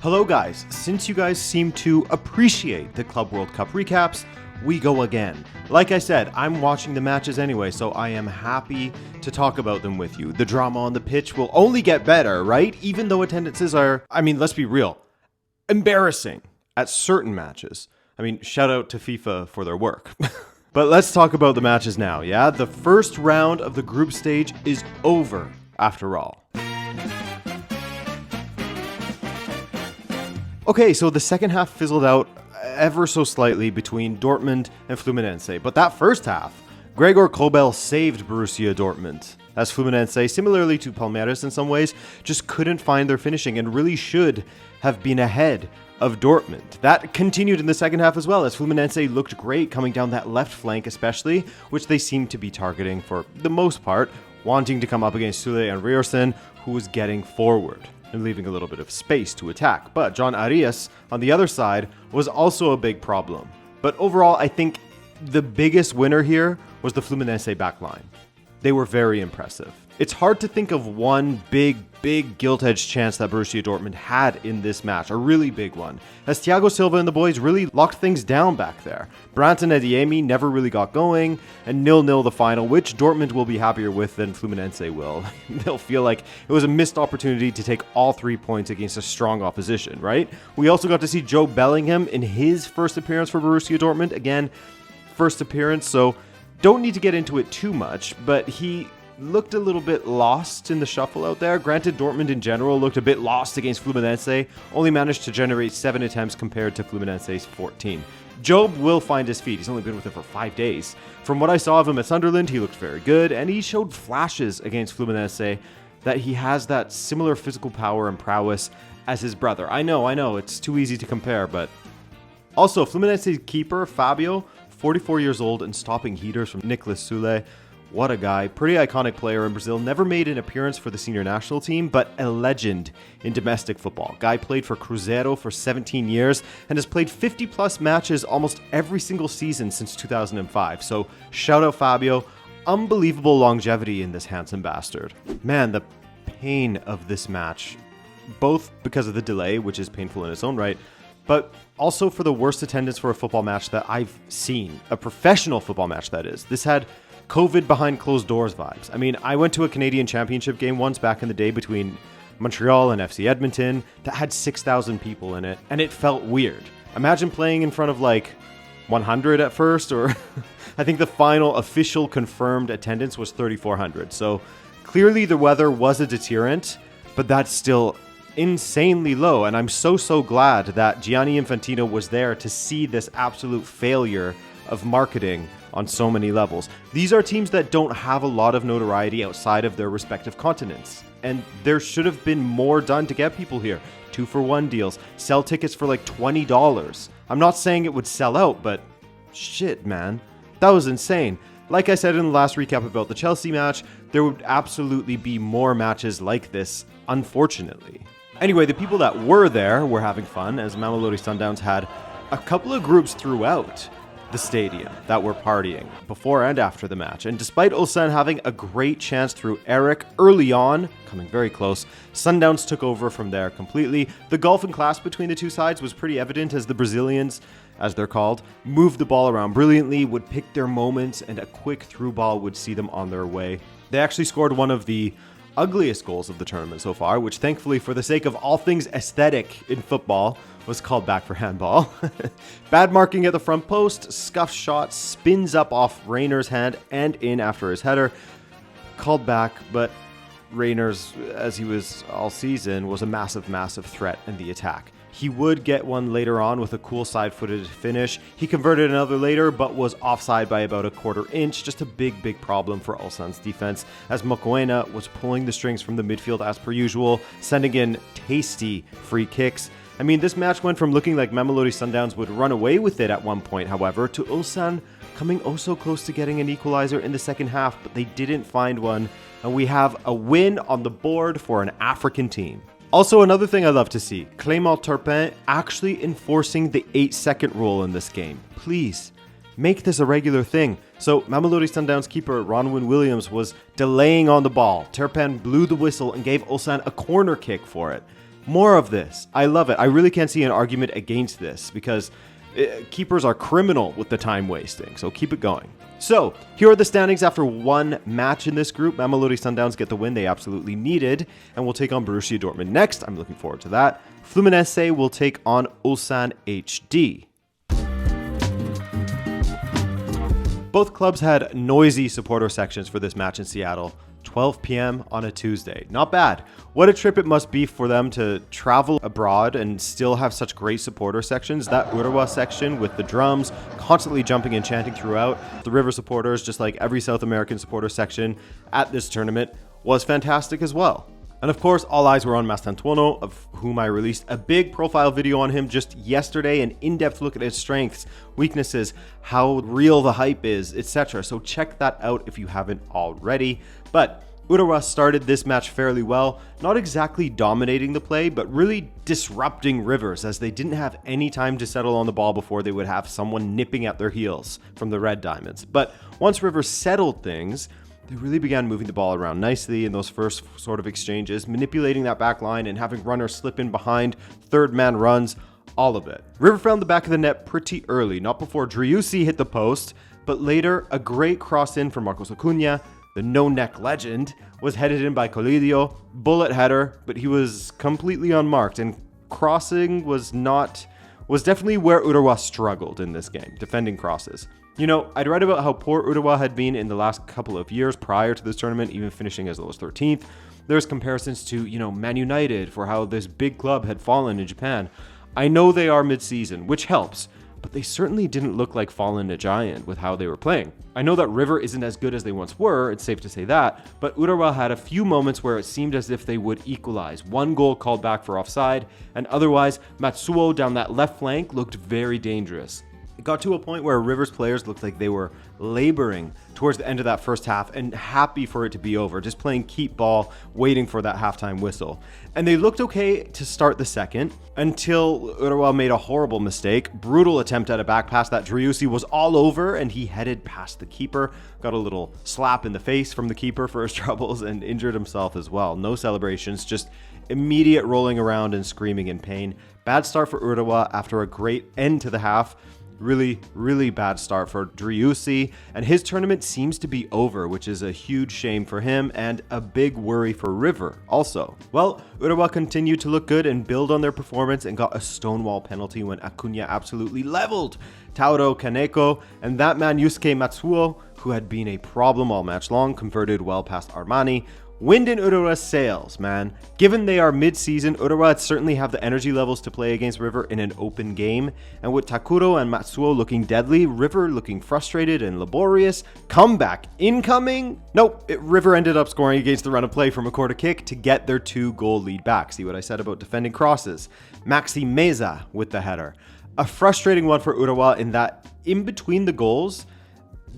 Hello guys, since you guys seem to appreciate the Club World Cup recaps, we go again. Like I said, I'm watching the matches anyway, so I am happy to talk about them with you. The drama on the pitch will only get better, right? Even though attendances are, let's be real, embarrassing at certain matches. Shout out to FIFA for their work. But let's talk about the matches now, yeah? The first round of the group stage is over, after all. Okay, so the second half fizzled out ever so slightly between Dortmund and Fluminense, but that first half, Gregor Kobel saved Borussia Dortmund, as Fluminense, similarly to Palmeiras in some ways, just couldn't find their finishing and really should have been ahead of Dortmund. That continued in the second half as well, as Fluminense looked great coming down that left flank especially, which they seemed to be targeting for the most part, wanting to come up against Sule and Ryerson, who was getting forward and leaving a little bit of space to attack. But John Arias, on the other side, was also a big problem. But overall, I think the biggest winner here was the Fluminense backline. They were very impressive. It's hard to think of one big gilt-edged chance that Borussia Dortmund had in this match, a really big one, as Thiago Silva and the boys really locked things down back there. Brandt and Adeyemi never really got going, and 0-0 the final, which Dortmund will be happier with than Fluminense will. They'll feel like it was a missed opportunity to take all 3 points against a strong opposition, right? We also got to see Joe Bellingham in his first appearance for Borussia Dortmund. Again, first appearance, so don't need to get into it too much, but he looked a little bit lost in the shuffle out there. Granted, Dortmund in general looked a bit lost against Fluminense, only managed to generate 7 attempts compared to Fluminense's 14. Job will find his feet. He's only been with it for 5 days. From what I saw of him at Sunderland, he looked very good, and he showed flashes against Fluminense that he has that similar physical power and prowess as his brother. I know, it's too easy to compare, but also Fluminense's keeper, Fabio, 44 years old and stopping heaters from Nicolas Sule. What a guy. Pretty iconic player in Brazil. Never made an appearance for the senior national team, but a legend in domestic football. Guy played for Cruzeiro for 17 years and has played 50 plus matches almost every single season since 2005. So shout out Fabio. Unbelievable longevity in this handsome bastard. Man, the pain of this match, both because of the delay, which is painful in its own right, but also for the worst attendance for a football match that I've seen. A professional football match, that is. This had COVID behind closed doors vibes. I went to a Canadian Championship game once back in the day between Montreal and FC Edmonton that had 6,000 people in it, and it felt weird. Imagine playing in front of 100 at first, or I think the final official confirmed attendance was 3,400. So clearly the weather was a deterrent, but that's still insanely low, and I'm so glad that Gianni Infantino was there to see this absolute failure of marketing on so many levels. These are teams that don't have a lot of notoriety outside of their respective continents, and there should have been more done to get people here. 2-for-1 deals, sell tickets for $20. I'm not saying it would sell out, but shit, man, that was insane. Like I said in the last recap about the Chelsea match, there would absolutely be more matches like this, unfortunately. Anyway, the people that were there were having fun, as Mamelodi Sundowns had a couple of groups throughout the stadium that were partying before and after the match. And despite Ulsan having a great chance through Eric early on, coming very close, Sundowns took over from there completely. The gulf in class between the two sides was pretty evident as the Brazilians, as they're called, moved the ball around brilliantly, would pick their moments, and a quick through ball would see them on their way. They actually scored one of the ugliest goals of the tournament so far, which thankfully, for the sake of all things aesthetic in football, was called back for handball. Bad marking at the front post, scuffed shot, spins up off Rainer's hand and in after his header. Called back, but Rainer's, as he was all season, was a massive threat in the attack. He would get one later on with a cool side-footed finish. He converted another later, but was offside by about a quarter inch. Just a big problem for Ulsan's defense, as Mokoena was pulling the strings from the midfield as per usual, sending in tasty free kicks. This match went from looking like Mamelodi Sundowns would run away with it at one point, however, to Ulsan coming oh so close to getting an equalizer in the second half, but they didn't find one, and we have a win on the board for an African team. Also, another thing I love to see, Clément Turpin actually enforcing the 8-second rule in this game. Please, make this a regular thing. So, Mamelodi Sundowns keeper Ronwin Williams was delaying on the ball. Turpin blew the whistle and gave Ulsan a corner kick for it. More of this. I love it. I really can't see an argument against this because keepers are criminal with the time wasting. So keep it going. So here are the standings after one match in this group. Mamelodi Sundowns get the win they absolutely needed and will take on Borussia Dortmund next. I'm looking forward to that. Fluminense will take on Ulsan HD. Both clubs had noisy supporter sections for this match in Seattle. 12 p.m. on a Tuesday. Not bad. What a trip it must be for them to travel abroad and still have such great supporter sections. That Urawa section with the drums constantly jumping and chanting throughout. The River supporters, just like every South American supporter section at this tournament, was fantastic as well. And of course, all eyes were on Mastantuono, of whom I released a big profile video on him just yesterday, an in-depth look at his strengths, weaknesses, how real the hype is, etc. So check that out if you haven't already. But Urawa started this match fairly well, not exactly dominating the play, but really disrupting Rivers as they didn't have any time to settle on the ball before they would have someone nipping at their heels from the Red Diamonds. But once Rivers settled things, they really began moving the ball around nicely in those first sort of exchanges, manipulating that back line and having runners slip in behind, third man runs, all of it. River found the back of the net pretty early, not before Driussi hit the post, but later a great cross in from Marcos Acuna, the no-neck legend, was headed in by Colidio, bullet header, but he was completely unmarked, and crossing was definitely where Urawa struggled in this game, defending crosses. You know, I'd read about how poor Urawa had been in the last couple of years prior to this tournament, even finishing as low as 13th. There's comparisons to, Man United for how this big club had fallen in Japan. I know they are mid-season, which helps, but they certainly didn't look like fallen a giant with how they were playing. I know that River isn't as good as they once were, it's safe to say that, but Urawa had a few moments where it seemed as if they would equalize. One goal called back for offside, and otherwise, Matsuo down that left flank looked very dangerous. It got to a point where Rivers players looked like they were laboring towards the end of that first half and happy for it to be over, just playing keep ball, waiting for that halftime whistle. And they looked okay to start the second until Urawa made a horrible mistake. Brutal attempt at a back pass that Driussi was all over and he headed past the keeper, got a little slap in the face from the keeper for his troubles and injured himself as well. No celebrations, just immediate rolling around and screaming in pain. Bad start for Urawa after a great end to the half. Really, really bad start for Driussi, and his tournament seems to be over, which is a huge shame for him and a big worry for River also. Well, Urawa continued to look good and build on their performance and got a stonewall penalty when Acuna absolutely leveled Tauro Kaneko, and that man Yusuke Matsuo, who had been a problem all match long, converted well past Armani. Wind in Urawa's sails, man. Given they are mid-season, Urawa certainly have the energy levels to play against River in an open game. And with Takuro and Matsuo looking deadly, River looking frustrated and laborious, comeback incoming? Nope, River ended up scoring against the run of play from a corner kick to get their 2-goal lead back. See what I said about defending crosses? Maxi Meza with the header. A frustrating one for Urawa in that in between the goals,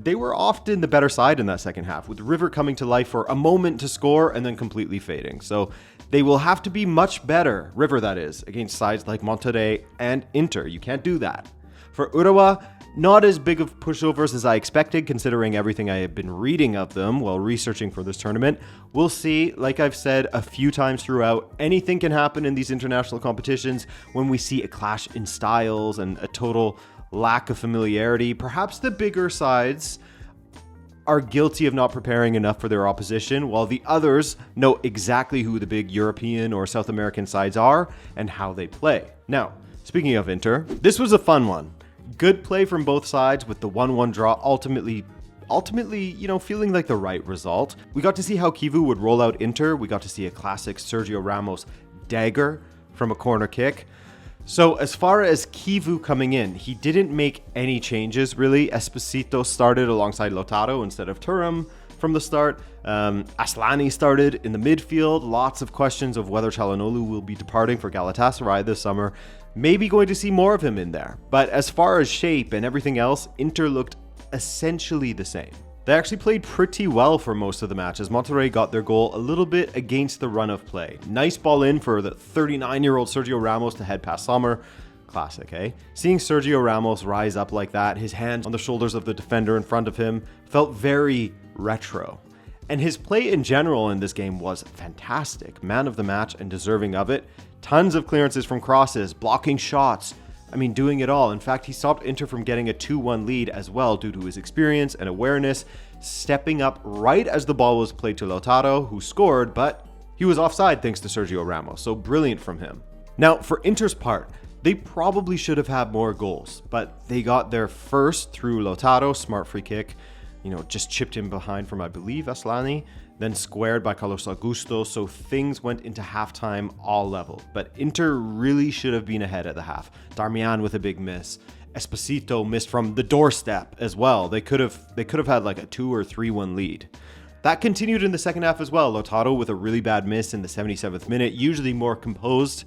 they were often the better side in that second half, with River coming to life for a moment to score and then completely fading. So they will have to be much better, River that is, against sides like Monterrey and Inter. You can't do that. For Urawa, not as big of pushovers as I expected, considering everything I have been reading of them while researching for this tournament. We'll see, like I've said a few times throughout, anything can happen in these international competitions when we see a clash in styles and a total lack of familiarity. Perhaps the bigger sides are guilty of not preparing enough for their opposition, while the others know exactly who the big European or South American sides are and how they play. Now, speaking of Inter, this was a fun one. Good play from both sides with the 1-1 draw ultimately, feeling like the right result. We got to see how Kivu would roll out Inter. We got to see a classic Sergio Ramos dagger from a corner kick. So as far as Kivu coming in, he didn't make any changes really. Esposito started alongside Lautaro instead of Thuram from the start. Aslani started in the midfield. Lots of questions of whether Çalhanoğlu will be departing for Galatasaray this summer. Maybe going to see more of him in there. But as far as shape and everything else, Inter looked essentially the same. They actually played pretty well for most of the match as Monterrey got their goal a little bit against the run of play. Nice ball in for the 39-year-old Sergio Ramos to head past Sommer. Classic, eh? Seeing Sergio Ramos rise up like that, his hands on the shoulders of the defender in front of him, felt very retro. And his play in general in this game was fantastic. Man of the match and deserving of it. Tons of clearances from crosses, blocking shots. Doing it all. In fact, he stopped Inter from getting a 2-1 lead as well due to his experience and awareness, stepping up right as the ball was played to Lautaro, who scored, but he was offside thanks to Sergio Ramos, so brilliant from him. Now, for Inter's part, they probably should have had more goals, but they got their first through Lautaro, smart free kick, just chipped in behind from, I believe, Aslani, then squared by Carlos Augusto, so things went into halftime all level. But Inter really should have been ahead at the half. Darmian with a big miss. Esposito missed from the doorstep as well. They could have had like a 2 or 3-1 lead. That continued in the second half as well. Lautaro with a really bad miss in the 77th minute, usually more composed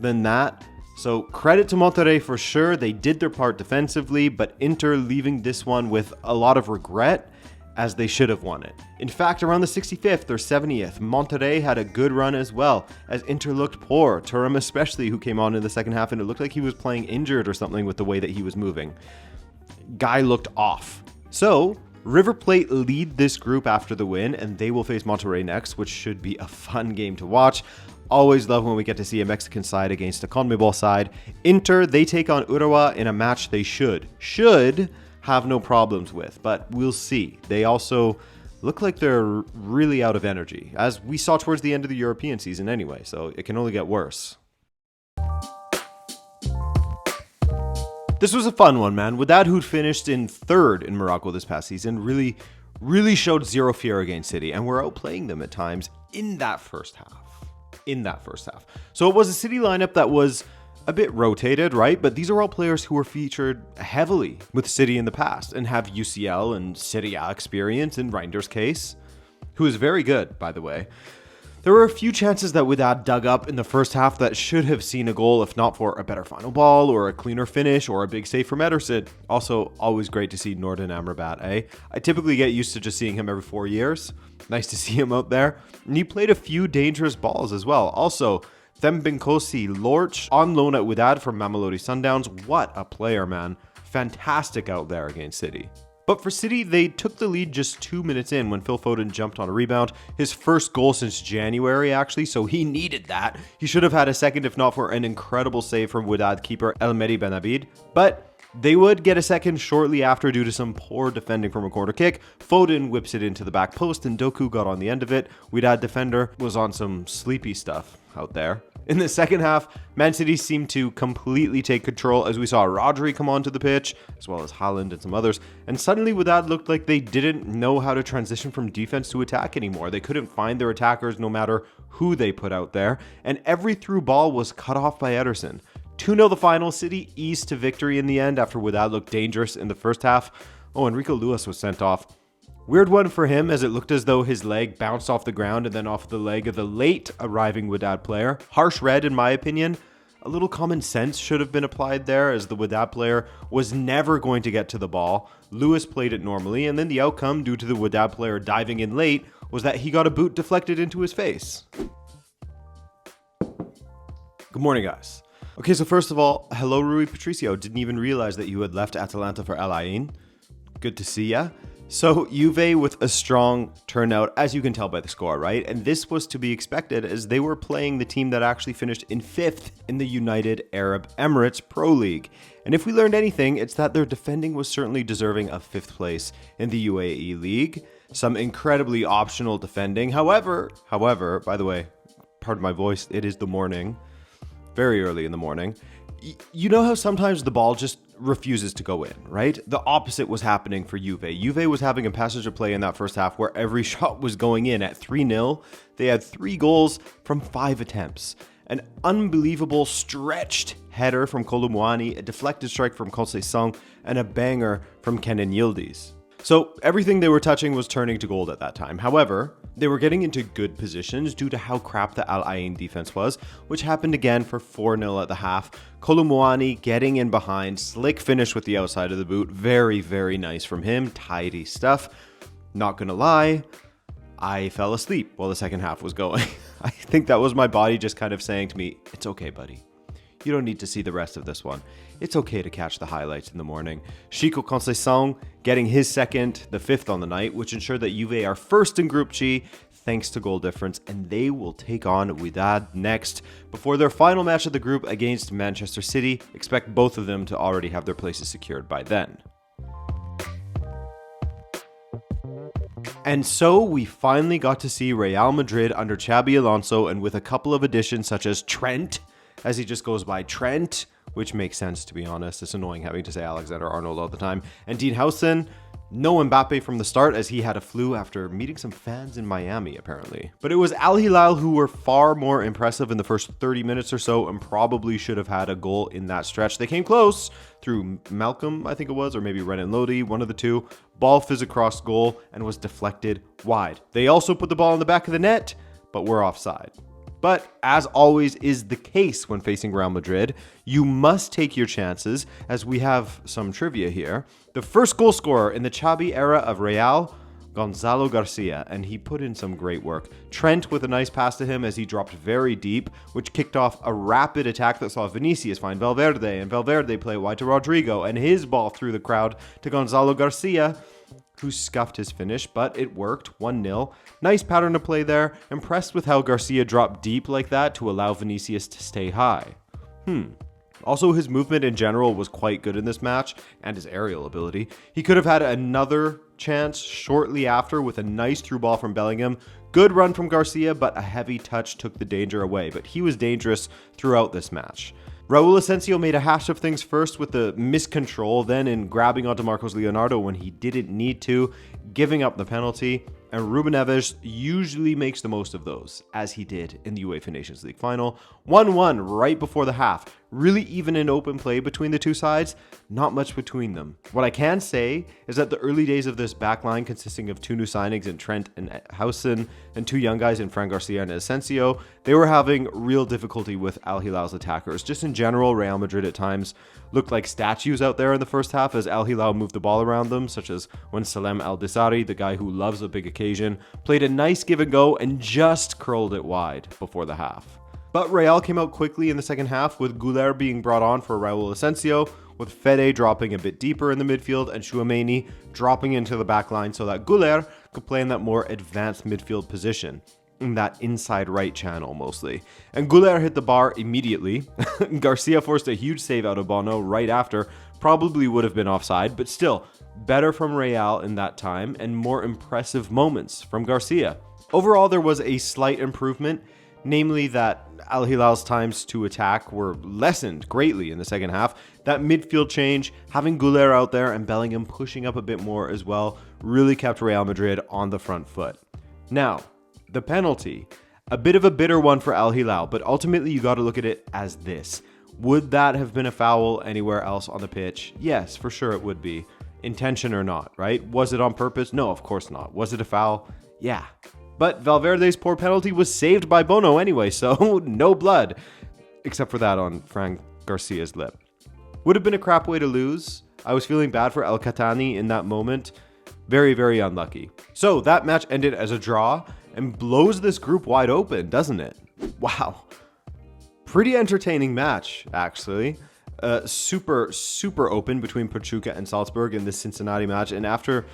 than that. So credit to Monterrey for sure. They did their part defensively, but Inter leaving this one with a lot of regret as they should have won it. In fact, around the 65th or 70th, Monterrey had a good run as well, as Inter looked poor. Thuram especially, who came on in the second half, and it looked like he was playing injured or something with the way that he was moving. Guy looked off. So River Plate lead this group after the win, and they will face Monterrey next, which should be a fun game to watch. Always love when we get to see a Mexican side against a CONMEBOL side. Inter, they take on Urawa in a match they should have no problems with, but we'll see. They also look like they're really out of energy, as we saw towards the end of the European season anyway, so it can only get worse. This was a fun one, man. Wydad, who'd finished in third in Morocco this past season, really showed zero fear against City, and were outplaying them at times in that first half. So it was a City lineup that was a bit rotated, right? But these are all players who were featured heavily with City in the past and have UCL and Serie A experience in Reinder's case, who is very good, by the way. There were a few chances that Wydad dug up in the first half that should have seen a goal if not for a better final ball or a cleaner finish or a big save from Ederson. Also, always great to see Nordin Amrabat, eh? I typically get used to just seeing him every 4 years. Nice to see him out there. And he played a few dangerous balls as well. Also, Thembinkosi Lorch on loan at Wydad from Mamelodi Sundowns. What a player, man. Fantastic out there against City. But for City, they took the lead just 2 minutes in when Phil Foden jumped on a rebound. His first goal since January, actually, so he needed that. He should have had a second if not for an incredible save from Wydad keeper Elmedi Benabid. But they would get a second shortly after due to some poor defending from a corner kick. Foden whips it into the back post and Doku got on the end of it. Wydad defender was on some sleepy stuff out there. In the second half, Man City seemed to completely take control as we saw Rodri come onto the pitch, as well as Haaland and some others, and suddenly Wydad looked like they didn't know how to transition from defense to attack anymore. They couldn't find their attackers no matter who they put out there, and every through ball was cut off by Ederson. 2-0 the final. City eased to victory in the end after Wydad looked dangerous in the first half. Oh, Enrico Lewis was sent off. Weird one for him, as it looked as though his leg bounced off the ground and then off the leg of the late arriving Wydad player. Harsh red, in my opinion. A little common sense should have been applied there, as the Wydad player was never going to get to the ball. Lewis played it normally, and then the outcome, due to the Wydad player diving in late, was that he got a boot deflected into his face. Good morning, guys. Okay, so first of all, hello Rui Patricio. Didn't even realize that you had left Atalanta for El Ain. Good to see ya. So Juve with a strong turnout, as you can tell by the score, right? And this was to be expected, as they were playing the team that actually finished in 5th in the United Arab Emirates Pro League. And if we learned anything, it's that their defending was certainly deserving of 5th place in the UAE League. Some incredibly optional defending. However, by the way, pardon my voice, it is the morning. Very early in the morning. You know how sometimes the ball just refuses to go in, right? The opposite was happening for Juve. Juve was having a passage of play in that first half where every shot was going in. At 3-0, they had 3 goals from 5 attempts. An unbelievable stretched header from Kolumuani, a deflected strike from Conceição, and a banger from Kenan Yildiz. So everything they were touching was turning to gold at that time. However, they were getting into good positions due to how crap the Al Ain defense was, which happened again for 4-0 at the half. Kolumuani getting in behind, slick finish with the outside of the boot. Very, very nice from him. Tidy stuff. Not gonna lie, I fell asleep while the second half was going. I think that was my body just kind of saying to me, it's okay, buddy. You don't need to see the rest of this one. It's okay to catch the highlights in the morning. Chico Conceição getting his second, the fifth on the night, which ensured that Juve are first in Group G thanks to goal difference, and they will take on Wydad next before their final match of the group against Manchester City. Expect both of them to already have their places secured by then. And so we finally got to see Real Madrid under Xabi Alonso, and with a couple of additions such as Trent, as he just goes by Trent, which makes sense to be honest. It's annoying having to say Alexander-Arnold all the time. And Dean Howson, no Mbappe from the start as he had a flu after meeting some fans in Miami apparently. But it was Al Hilal who were far more impressive in the first 30 minutes or so and probably should have had a goal in that stretch. They came close through Malcolm, I think it was, or maybe Renan Lodi, one of the two. Ball fizzed across goal and was deflected wide. They also put the ball in the back of the net, but were offside. But as always is the case when facing Real Madrid, you must take your chances, as we have some trivia here. The first goal scorer in the Xabi era of Real, Gonzalo Garcia, and he put in some great work. Trent with a nice pass to him as he dropped very deep, which kicked off a rapid attack that saw Vinicius find Valverde, and Valverde play wide to Rodrigo, and his ball through the crowd to Gonzalo Garcia, who scuffed his finish, but it worked, 1-0. Nice pattern to play there. Impressed with how Garcia dropped deep like that to allow Vinicius to stay high. Also, his movement in general was quite good in this match, and his aerial ability. He could have had another chance shortly after with a nice through ball from Bellingham. Good run from Garcia, but a heavy touch took the danger away. But he was dangerous throughout this match. Raul Asensio made a hash of things first with the miscontrol, then in grabbing onto Marcos Leonardo when he didn't need to, giving up the penalty, and Ruben Neves usually makes the most of those, as he did in the UEFA Nations League final. 1-1 right before the half. Really even in open play between the two sides, not much between them. What I can say is that the early days of this backline, consisting of two new signings in Trent and Howson, and two young guys in Fran Garcia and Asensio, they were having real difficulty with Al Hilal's attackers. Just in general, Real Madrid at times looked like statues out there in the first half as Al Hilal moved the ball around them, such as when Salem Al-Dessari, the guy who loves a big occasion, played a nice give and go and just curled it wide before the half. But Real came out quickly in the second half, with Güler being brought on for Raul Asensio, with Fede dropping a bit deeper in the midfield and Tchouaméni dropping into the back line so that Güler could play in that more advanced midfield position, in that inside right channel mostly. And Güler hit the bar immediately. Garcia forced a huge save out of Bono right after, probably would have been offside, but still, better from Real in that time and more impressive moments from Garcia. Overall, there was a slight improvement, namely that Al Hilal's times to attack were lessened greatly in the second half. That midfield change, having Güler out there and Bellingham pushing up a bit more as well, really kept Real Madrid on the front foot. Now, the penalty, a bit of a bitter one for Al Hilal, but ultimately you got to look at it as this. Would that have been a foul anywhere else on the pitch? Yes, for sure it would be. Intention or not, right? Was it on purpose? No, of course not. Was it a foul? Yeah. But Valverde's poor penalty was saved by Bono anyway, so no blood. Except for that on Fran Garcia's lip. Would have been a crap way to lose. I was feeling bad for El Khatani in that moment. Very, very unlucky. So that match ended as a draw and blows this group wide open, doesn't it? Wow. Pretty entertaining match, actually. Super open between Pachuca and Salzburg in this Cincinnati match. And after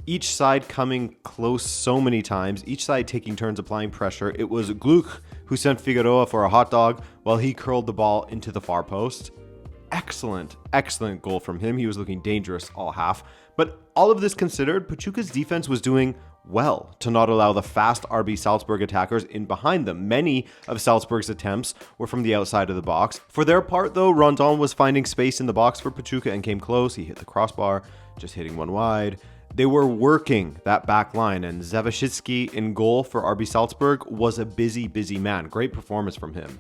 each side coming close so many times, each side taking turns applying pressure, it was Gluck who sent Figueroa for a hot dog while he curled the ball into the far post. Excellent goal from him. He was looking dangerous all half. But all of this considered, Pachuca's defense was doing well to not allow the fast RB Salzburg attackers in behind them. Many of Salzburg's attempts were from the outside of the box. For their part, though, Rondon was finding space in the box for Pachuca and came close. He hit the crossbar, just hitting one wide. They were working that back line, and Zawashitsky in goal for RB Salzburg was a busy man. Great performance from him.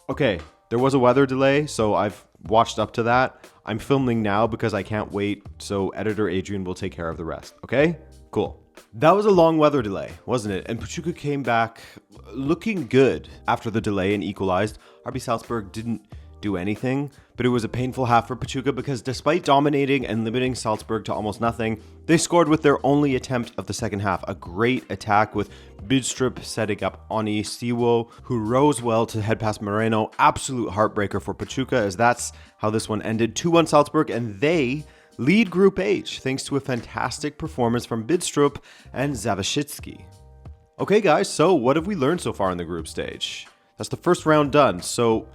Okay, there was a weather delay, so I've watched up to that. I'm filming now because I can't wait, so editor Adrian will take care of the rest, okay? Cool. That was a long weather delay, wasn't it? And Pachuca came back looking good after the delay and equalized. RB Salzburg didn't do anything, but it was a painful half for Pachuca because despite dominating and limiting Salzburg to almost nothing, they scored with their only attempt of the second half. A great attack with Bidstrup setting up Oni Siwo, who rose well to head past Moreno. Absolute heartbreaker for Pachuca, as that's how this one ended. 2-1 Salzburg, and they lead Group H thanks to a fantastic performance from Bidstrup and Zawashitsky. Okay guys, so what have we learned so far in the group stage? That's the first round done. So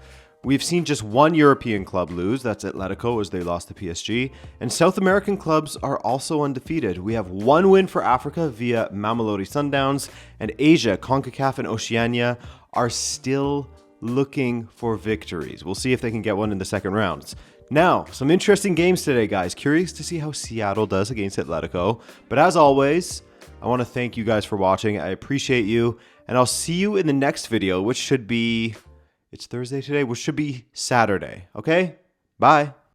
we've seen just one European club lose, that's Atletico, as they lost to PSG, and South American clubs are also undefeated. We have one win for Africa via Mamelodi Sundowns, and Asia, CONCACAF and Oceania are still looking for victories. We'll see if they can get one in the second rounds. Now, some interesting games today, guys. Curious to see how Seattle does against Atletico, but as always, I want to thank you guys for watching. I appreciate you, and I'll see you in the next video, which should be, it's Thursday today, which should be Saturday, okay? Bye.